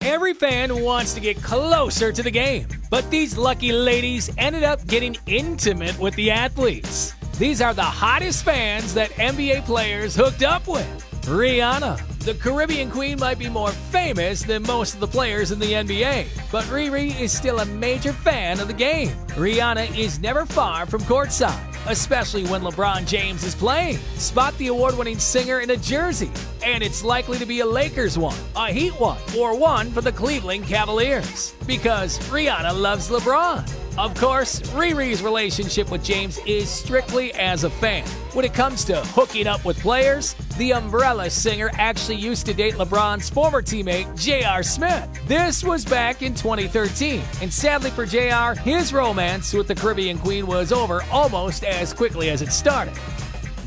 Every fan wants to get closer to the game, but these lucky ladies ended up getting intimate with the athletes. These are the hottest fans that NBA players hooked up with. Rihanna. The Caribbean Queen might be more famous than most of the players in the NBA, but Riri is still a major fan of the game. Rihanna is never far from courtside, especially when LeBron James is playing. Spot the award-winning singer in a jersey, and it's likely to be a Lakers one, a Heat one, or one for the Cleveland Cavaliers, because Rihanna loves LeBron. Of course, Riri's relationship with James is strictly as a fan. When it comes to hooking up with players, the Umbrella singer actually used to date LeBron's former teammate, J.R. Smith. This was back in 2013, and sadly for J.R., his romance with the Caribbean Queen was over almost as quickly as it started.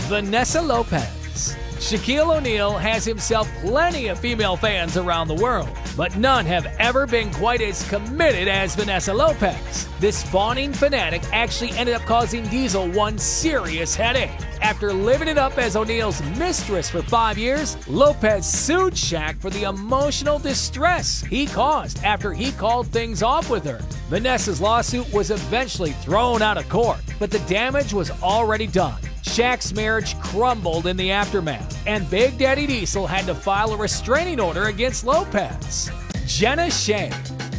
Vanessa Lopez. Shaquille O'Neal has himself plenty of female fans around the world, but none have ever been quite as committed as Vanessa Lopez. This fawning fanatic actually ended up causing Diesel one serious headache. After living it up as O'Neal's mistress for 5 years, Lopez sued Shaq for the emotional distress he caused after he called things off with her. Vanessa's lawsuit was eventually thrown out of court, but the damage was already done. Shaq's marriage crumbled in the aftermath, and Big Daddy Diesel had to file a restraining order against Lopez. Jenna Shea.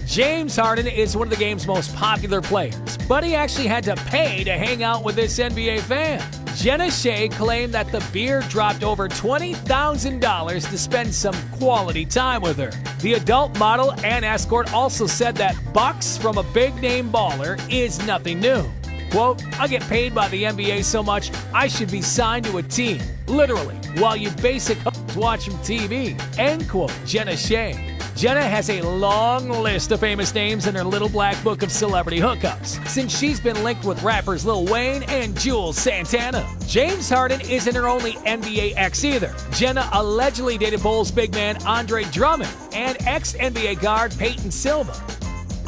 James Harden is one of the game's most popular players, but he actually had to pay to hang out with this NBA fan. Jenna Shea claimed that the beard dropped over $20,000 to spend some quality time with her. The adult model and escort also said that bucks from a big-name baller is nothing new. Quote, I get paid by the NBA so much, I should be signed to a team. Literally, while you basic watch from TV. End quote, Jenna Shea. Jenna has a long list of famous names in her little black book of celebrity hookups, since she's been linked with rappers Lil Wayne and Juelz Santana. James Harden isn't her only NBA ex either. Jenna allegedly dated Bulls big man Andre Drummond and ex-NBA guard Peyton Silva.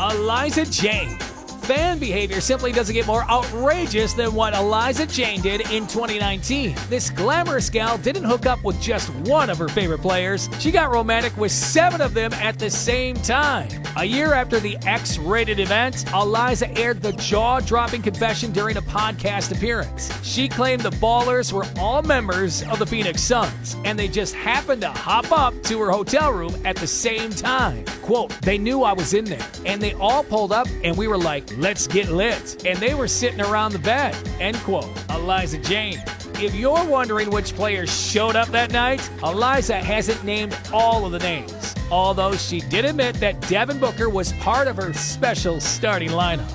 Eliza Jane. Fan behavior simply doesn't get more outrageous than what Eliza Jane did in 2019. This glamorous gal didn't hook up with just one of her favorite players. She got romantic with 7 of them at the same time. A year after the X-rated event, Eliza aired the jaw-dropping confession during a podcast appearance. She claimed the Ballers were all members of the Phoenix Suns, and they just happened to hop up to her hotel room at the same time. Quote, they knew I was in there, and they all pulled up, and we were like, let's get lit. And they were sitting around the bed. End quote. Eliza Jane. If you're wondering which players showed up that night, Eliza hasn't named all of the names, although she did admit that Devin Booker was part of her special starting lineup.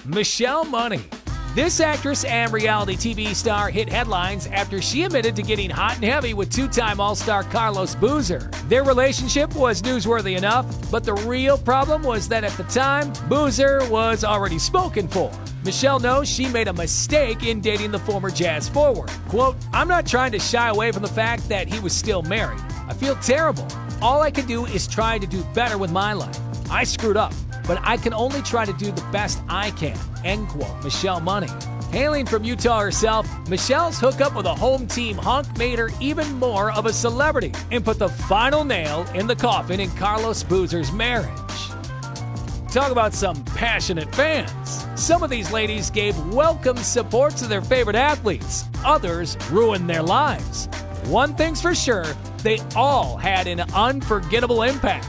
Michelle Money. This actress and reality TV star hit headlines after she admitted to getting hot and heavy with two-time All-Star Carlos Boozer. Their relationship was newsworthy enough, but the real problem was that at the time, Boozer was already spoken for. Michelle knows she made a mistake in dating the former Jazz forward. Quote, I'm not trying to shy away from the fact that he was still married. I feel terrible. All I can do is try to do better with my life. I screwed up, but I can only try to do the best I can. End quote, Michelle Money. Hailing from Utah herself, Michelle's hookup with a home team hunk made her even more of a celebrity and put the final nail in the coffin in Carlos Boozer's marriage. Talk about some passionate fans. Some of these ladies gave welcome support to their favorite athletes. Others ruined their lives. One thing's for sure, they all had an unforgettable impact.